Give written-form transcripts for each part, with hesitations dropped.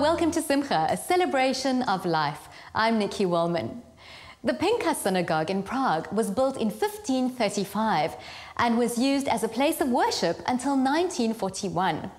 welcome to Simcha, a celebration of life. I'm Nikki Wellman. The Pinkus Synagogue in Prague was built in 1535 and was used as a place of worship until 1941.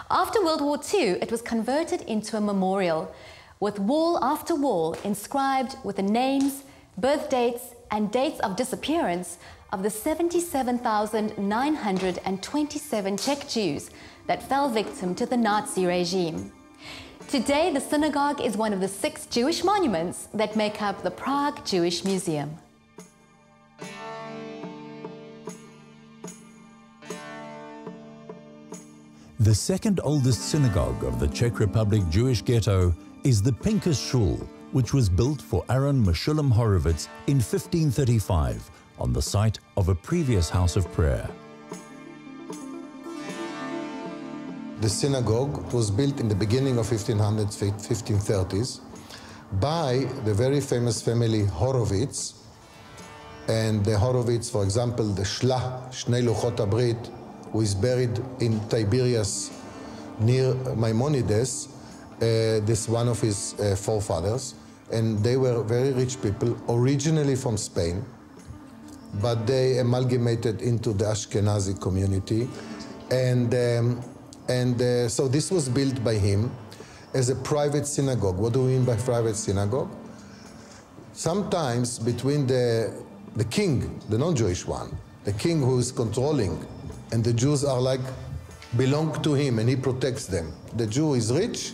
After World War II, it was converted into a memorial, with wall after wall inscribed with the names, birth dates, and dates of disappearance of the 77,927 Czech Jews that fell victim to the Nazi regime. Today, the synagogue is one of the 6 Jewish monuments that make up the Prague Jewish Museum. The second oldest synagogue of the Czech Republic Jewish ghetto is the Pinkus Shul, which was built for Aaron Meshulam Horovitz in 1535 on the site of a previous house of prayer. The synagogue was built in the beginning of 1530s by the very famous family Horovitz. And the Horovitz, for example, the Shlah, Shnei Luchot HaBrit, who is buried in Tiberias near Maimonides, this one of his forefathers. And they were very rich people, originally from Spain, but they amalgamated into the Ashkenazi community. So this was built by him as a private synagogue. What do we mean by private synagogue? Sometimes between the king, the non-Jewish one, the king who is controlling, and the Jews are like, belong to him and he protects them. The Jew is rich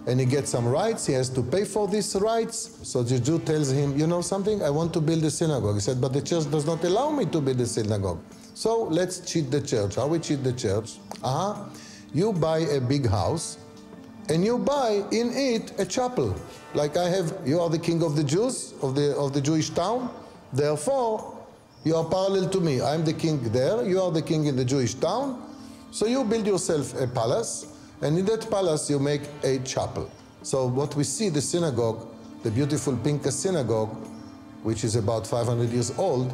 and he gets some rights, he has to pay for these rights. So the Jew tells him, you know something, I want to build a synagogue. He said, but the church does not allow me to build a synagogue. So let's cheat the church. How we cheat the church? You buy a big house and you buy in it a chapel. Like I have, you are the king of the Jews, of the Jewish town. Therefore, you are parallel to me. I'm the king there, you are the king in the Jewish town. So you build yourself a palace, and in that palace you make a chapel. So what we see, the synagogue, the beautiful Pinkus Synagogue, which is about 500 years old,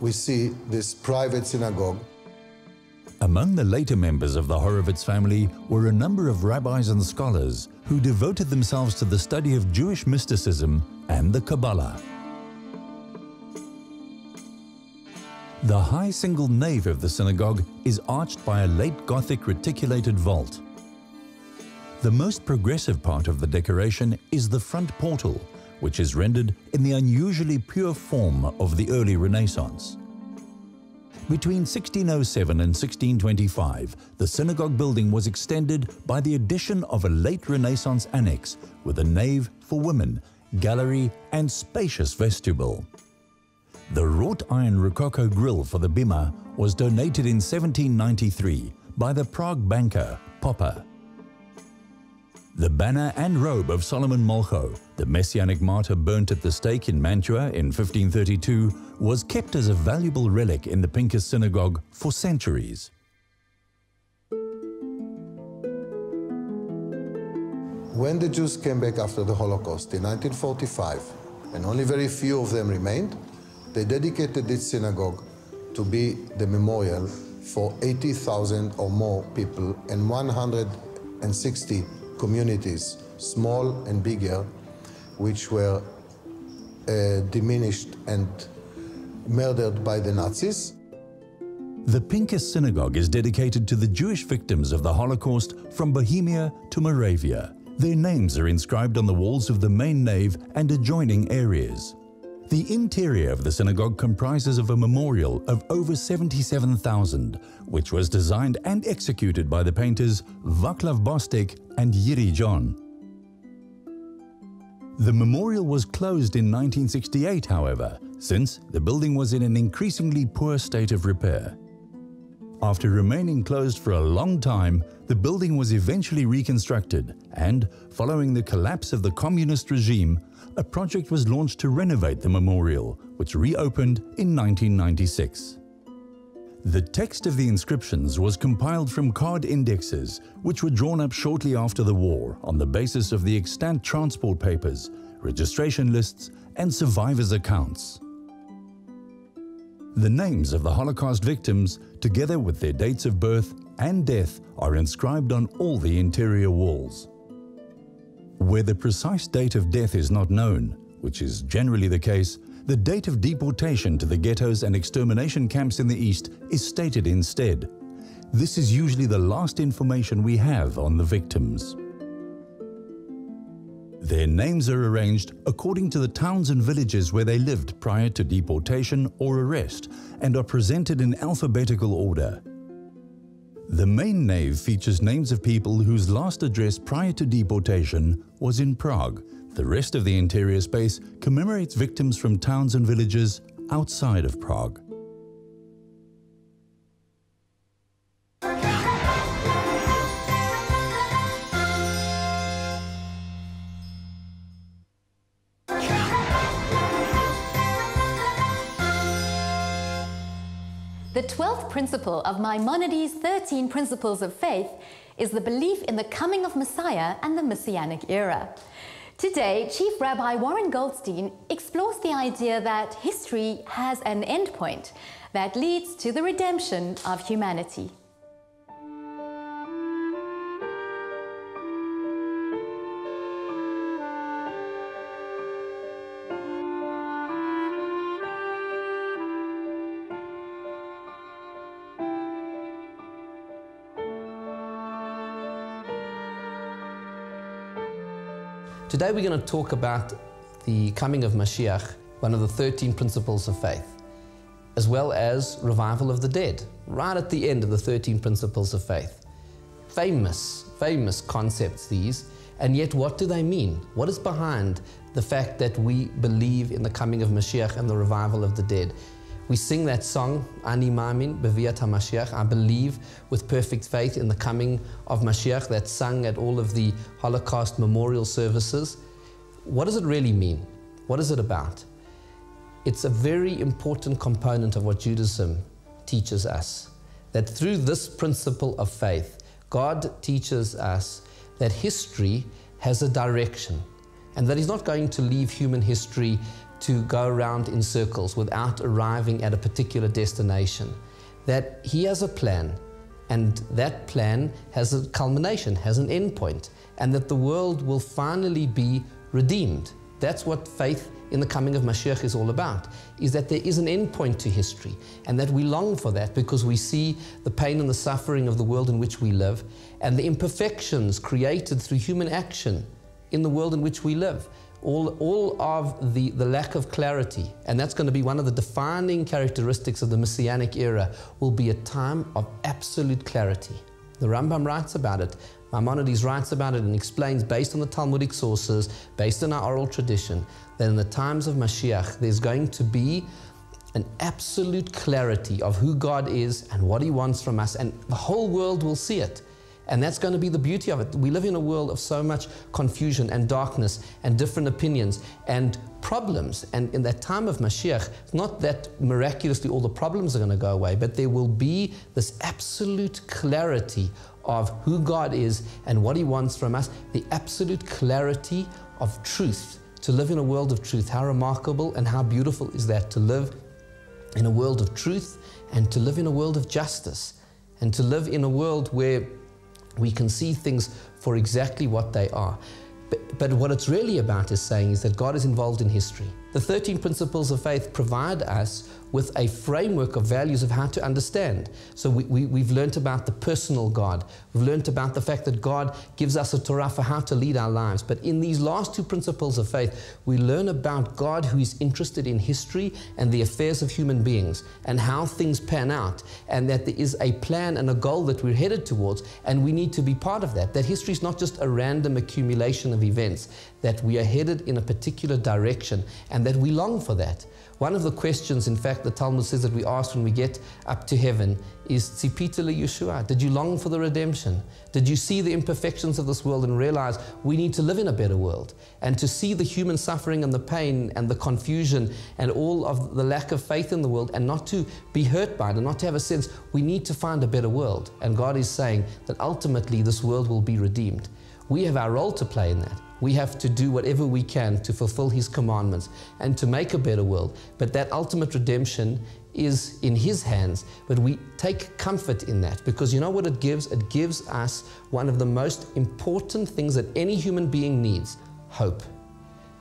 we see this private synagogue. Among the later members of the Horovitz family were a number of rabbis and scholars who devoted themselves to the study of Jewish mysticism and the Kabbalah. The high single nave of the synagogue is arched by a late Gothic reticulated vault. The most progressive part of the decoration is the front portal, which is rendered in the unusually pure form of the early Renaissance. Between 1607 and 1625, the synagogue building was extended by the addition of a late Renaissance annex with a nave for women, gallery, and spacious vestibule. The wrought iron Rococo grille for the bima was donated in 1793 by the Prague banker Popper. The banner and robe of Solomon Molcho, the Messianic martyr burnt at the stake in Mantua in 1532, was kept as a valuable relic in the Pinkus Synagogue for centuries. When the Jews came back after the Holocaust in 1945, and only very few of them remained, they dedicated this synagogue to be the memorial for 80,000 or more people and 160 communities, small and bigger, which were diminished and murdered by the Nazis. The Pinkus Synagogue is dedicated to the Jewish victims of the Holocaust from Bohemia to Moravia. Their names are inscribed on the walls of the main nave and adjoining areas. The interior of the synagogue comprises of a memorial of over 77,000, which was designed and executed by the painters Vaclav Bostek and Yiri John. The memorial was closed in 1968, however, since the building was in an increasingly poor state of repair. After remaining closed for a long time, the building was eventually reconstructed and, following the collapse of the communist regime, a project was launched to renovate the memorial, which reopened in 1996. The text of the inscriptions was compiled from card indexes, which were drawn up shortly after the war on the basis of the extant transport papers, registration lists, and survivors' accounts. The names of the Holocaust victims, together with their dates of birth and death, are inscribed on all the interior walls. Where the precise date of death is not known, which is generally the case, the date of deportation to the ghettos and extermination camps in the East is stated instead. This is usually the last information we have on the victims. Their names are arranged according to the towns and villages where they lived prior to deportation or arrest and are presented in alphabetical order. The main nave features names of people whose last address prior to deportation was in Prague. The rest of the interior space commemorates victims from towns and villages outside of Prague. The 12th principle of Maimonides' 13 Principles of Faith is the belief in the coming of Messiah and the Messianic Era. Today, Chief Rabbi Warren Goldstein explores the idea that history has an endpoint that leads to the redemption of humanity. Today we're going to talk about the coming of Mashiach, one of the 13 principles of faith, as well as revival of the dead, right at the end of the 13 principles of faith. Famous concepts these, and yet what do they mean? What is behind the fact that we believe in the coming of Mashiach and the revival of the dead? We sing that song, Ani Ma'amin Beviat HaMashiach, I believe with perfect faith in the coming of Mashiach, that's sung at all of the Holocaust memorial services. What does it really mean? What is it about? It's a very important component of what Judaism teaches us, that through this principle of faith, God teaches us that history has a direction, and that He's not going to leave human history to go around in circles without arriving at a particular destination. That He has a plan, and that plan has a culmination, has an end point, and that the world will finally be redeemed. That's what faith in the coming of Mashiach is all about, is that there is an end point to history, and that we long for that because we see the pain and the suffering of the world in which we live, and the imperfections created through human action in the world in which we live. All of the lack of clarity, and that's going to be one of the defining characteristics of the Messianic era, will be a time of absolute clarity. The Rambam writes about it, Maimonides writes about it and explains, based on the Talmudic sources, based on our oral tradition, that in the times of Mashiach there's going to be an absolute clarity of who God is and what He wants from us, and the whole world will see it. And that's going to be the beauty of it. We live in a world of so much confusion and darkness and different opinions and problems. And in that time of Mashiach, it's not that miraculously all the problems are going to go away, but there will be this absolute clarity of who God is and what He wants from us, the absolute clarity of truth, to live in a world of truth. How remarkable and how beautiful is that, to live in a world of truth and to live in a world of justice and to live in a world where we can see things for exactly what they are. But what it's really about is saying is that God is involved in history. The 13 principles of faith provide us with a framework of values of how to understand. So we've learned about the personal God. We've learned about the fact that God gives us a Torah for how to lead our lives. But in these last two principles of faith, we learn about God who is interested in history and the affairs of human beings and how things pan out, and that there is a plan and a goal that we're headed towards, and we need to be part of that. That history is not just a random accumulation of events, that we are headed in a particular direction and that we long for that. One of the questions, in fact, the Talmud says that we ask when we get up to heaven is, Tzipita li-Yeshua, did you long for the redemption? Did you see the imperfections of this world and realize we need to live in a better world? And to see the human suffering and the pain and the confusion and all of the lack of faith in the world, and not to be hurt by it and not to have a sense we need to find a better world. And God is saying that ultimately this world will be redeemed. We have our role to play in that. We have to do whatever we can to fulfill His commandments and to make a better world. But that ultimate redemption is in His hands, but we take comfort in that, because you know what it gives? It gives us one of the most important things that any human being needs: hope.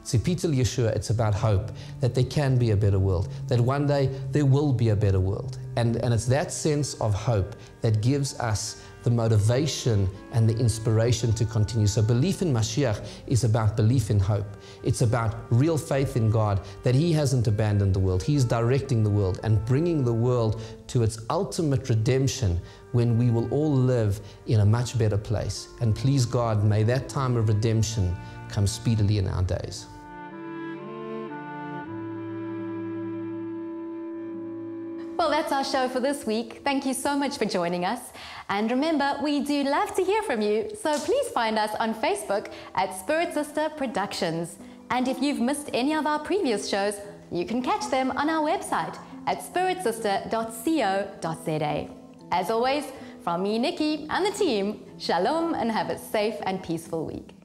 Tzipitel Yeshua, it's about hope, that there can be a better world, that one day there will be a better world. And it's that sense of hope that gives us the motivation and the inspiration to continue. So belief in Mashiach is about belief in hope. It's about real faith in God, that He hasn't abandoned the world. He's directing the world and bringing the world to its ultimate redemption, when we will all live in a much better place. And please God, may that time of redemption come speedily in our days. Well, that's our show for this week. Thank you so much for joining us. And remember, we do love to hear from you, so please find us on Facebook at Spirit Sister Productions. And if you've missed any of our previous shows, you can catch them on our website at spiritsister.co.za. As always, from me, Nikki, and the team, shalom, and have a safe and peaceful week.